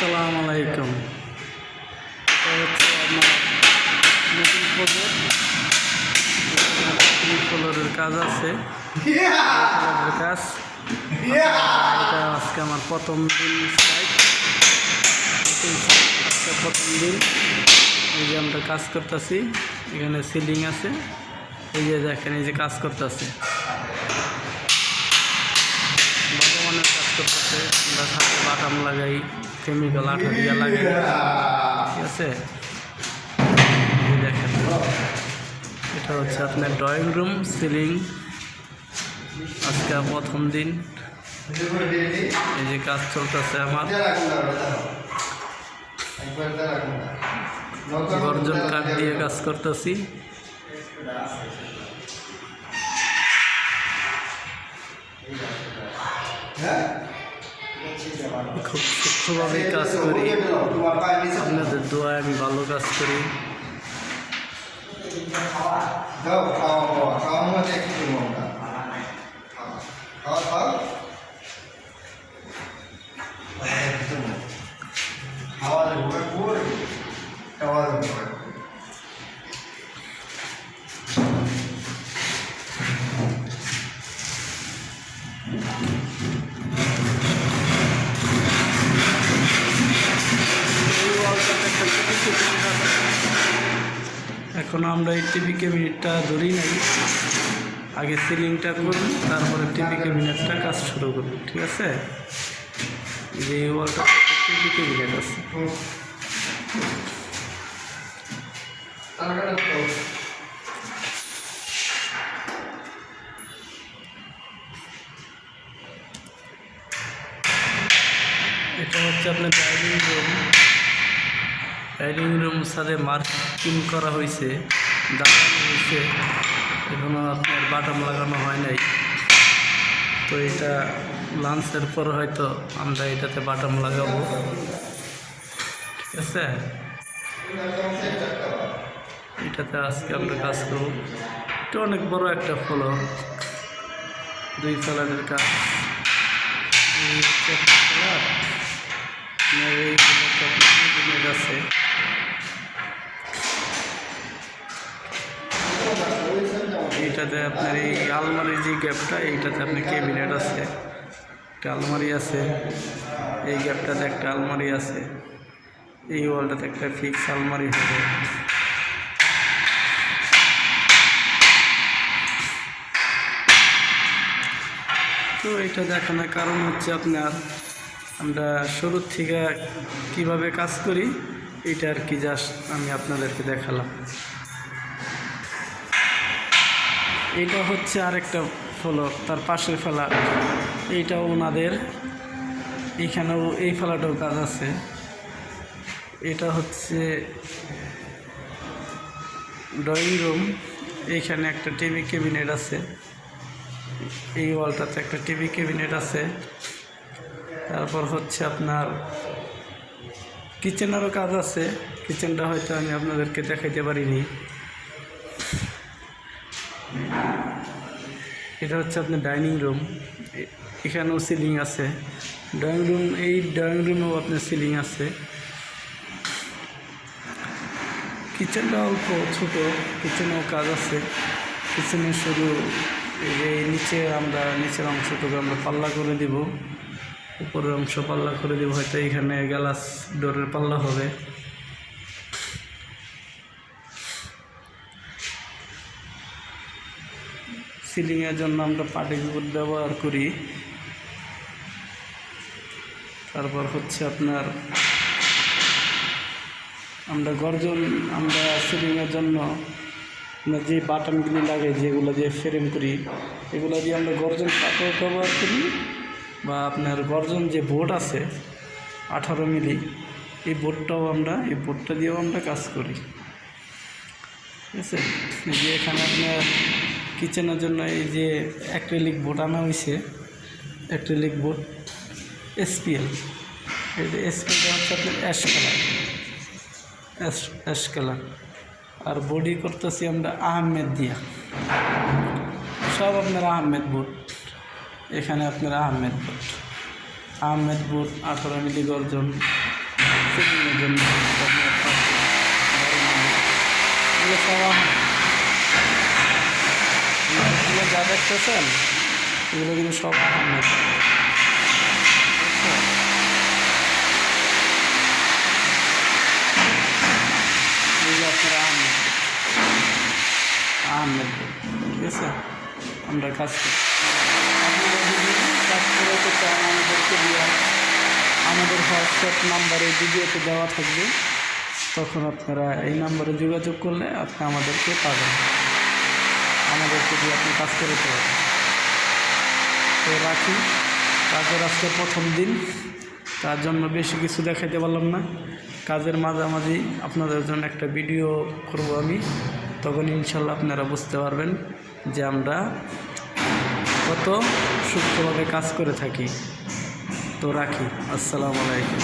আসসালামু আলাইকুম। এটা হচ্ছে আমার নতুন প্রজেক্ট। ফ্লোরের কাজ আছে, ফ্লোরের কাজ। এটা আজকে আমার প্রথম দিন আজকে প্রথম দিন। এই যে আমরা কাজ করতেছি, এখানে সিলিং আছে, এই যে দেখেন এই যে কাজ করতেছে, ভগবানের কাজ করতেছে। আমরা সাথে বাটাম লাগাই, কেমিক্যাল আঠা দিয়ে লাগাই, ঠিক আছে। এই দেখেন এটা হচ্ছে আপনার ড্রয়িং রুম সিলিং। আজকে প্রথম দিন, এই যে কাজ চলতেছে আমার। গর্জন কাঠ দিয়ে কাজ করতেছি। খুব সূক্ষ্মভাবে কাজ করি, আপনাদের দোয়ায় আমি ভালো কাজ করি। এখন আমরা এই টিভি ক্যাবিনেটটা ধরি নাই, আগে সিলিংটা করুন, তারপরে টিভি ক্যাবিনেটটা কাজ শুরু করুন, ঠিক আছে। যে ওয়ালটা টিভি ক্যাবিনেট আছে। এটা হচ্ছে আপনার ডাইনিং রুম। ডাইনিং রুম সাথে মার্কিং করা হয়েছে, দাঁড়ানো হয়েছে, এখনও আপনার বাটাম লাগানো হয় নাই। তো এটা লাঞ্চের পর হয়তো আমরা এটাতে বাটাম লাগাবো, ঠিক আছে। এটাতে আজকে আমরা কাজ করব। এটা অনেক বড় একটা ফ্লোর, 2 ফ্ল্যাটের কাজ। আছে এইটাতে আপনার এই আলমারির যে গ্যাপটা, এইটাতে আপনার ক্যাবিনেট আছে, একটা আলমারি আছে, এই গ্যাপটাতে একটা আলমারি আছে, এই ওয়ালটাতে একটা ফিক্স আলমারি হবে। তো এটা দেখানোর কারণ হচ্ছে আপনার আমরা শুরুর থেকে কিভাবে কাজ করি, এটা আর কি জাস্ট আমি আপনাদেরকে দেখালাম। এটা হচ্ছে আরেকটা ফ্লোর, তার পাশের ফ্ল্যাট, এইটাও ওনাদের, এইখানেও এই ফ্ল্যাটেও কাজ আছে। এটা হচ্ছে ড্রয়িং রুম, এইখানে একটা টিভি ক্যাবিনেট আছে, এই ওয়ালটাতে একটা টিভি ক্যাবিনেট আছে। তারপর হচ্ছে আপনার কিচেনেরও কাজ আছে, কিচেনটা হয়তো আমি আপনাদেরকে দেখাইতে পারিনি। এটা হচ্ছে আপনার ডাইনিং রুম, এখানেও সিলিং আছে। ড্রয়িং রুম, এই ড্রয়িং রুমেও আপনার সিলিং আছে। কিচেনটা অল্প ছোট, কিচেনেও কাজ আছে। কিচেনে শুধু এই নিচে আমরা নিচের অংশটুকু আমরা পাল্লা করে দিব, উপরের অংশ পাল্লা করে দিব, হয়তো এখানে গ্লাস ডোরের পাল্লা হবে। সিলিংয়ের জন্য আমরা পার্টিক্যাল ব্যবহার করি। তারপর হচ্ছে আপনার আমরা গর্জন, আমরা সিলিংয়ের জন্য আমরা যে বাটনগুলি লাগাই, যেগুলো দিয়ে ফ্রেম করি, এগুলো দিয়ে আমরা গর্জন কাঠও ব্যবহার করি, বা আপনার গর্জন যে বোর্ড আছে 18 মিলি, এই বোর্ডটাও আমরা, এই বোর্ডটা দিয়েও আমরা কাজ করি, ঠিক আছে। যে এখানে আপনার কিচেনের জন্য এই যে অ্যাক্রিলিক বোর্ড আনা হয়েছে, অ্যাক্রিলিক বোর্ড SPL। এই যে SPLটা হচ্ছে আপনার অ্যাশ কালার। আর বডি করতেছি আমরা আহমেদ দিয়া, সব আপনার আহমেদ বোর্ড। এখানে আপনার আহমেদ বোর্ড 18 মিলি গর্জন, সেলিংয়ের জন্য আপনার পাশে এগুলো সব এগুলো যা দেখতেছেন এগুলো কিন্তু সব আহমেদ। এগুলো আপনার আহমেদ আহমেদ, ঠিক আছে। আমরা কাজ করি, আপনারা যদি কাজ করাতে চান আমাদেরকে দিয়ে আমাদের হোয়াটসঅ্যাপ নাম্বারে ভিডিওতে দেওয়া থাকবে, তখন আপনারা এই নাম্বারে যোগাযোগ করলে আপনি আমাদেরকে পাবেন, আমাদেরকে দিয়ে আপনি কাজ করে পাবেন। তো রাখি, কাজের আজকে প্রথম দিন, তার জন্য বেশি কিছু দেখাইতে পারলাম না। কাজের মাঝামাঝি আপনাদের জন্য একটা ভিডিও করব আমি, তখন ইনশাল্লাহ আপনারা বুঝতে পারবেন যে আমরা কত সূক্ষ্মভাবে কাজ করে থাকি। তো রাখি, আসসালামু আলাইকুম।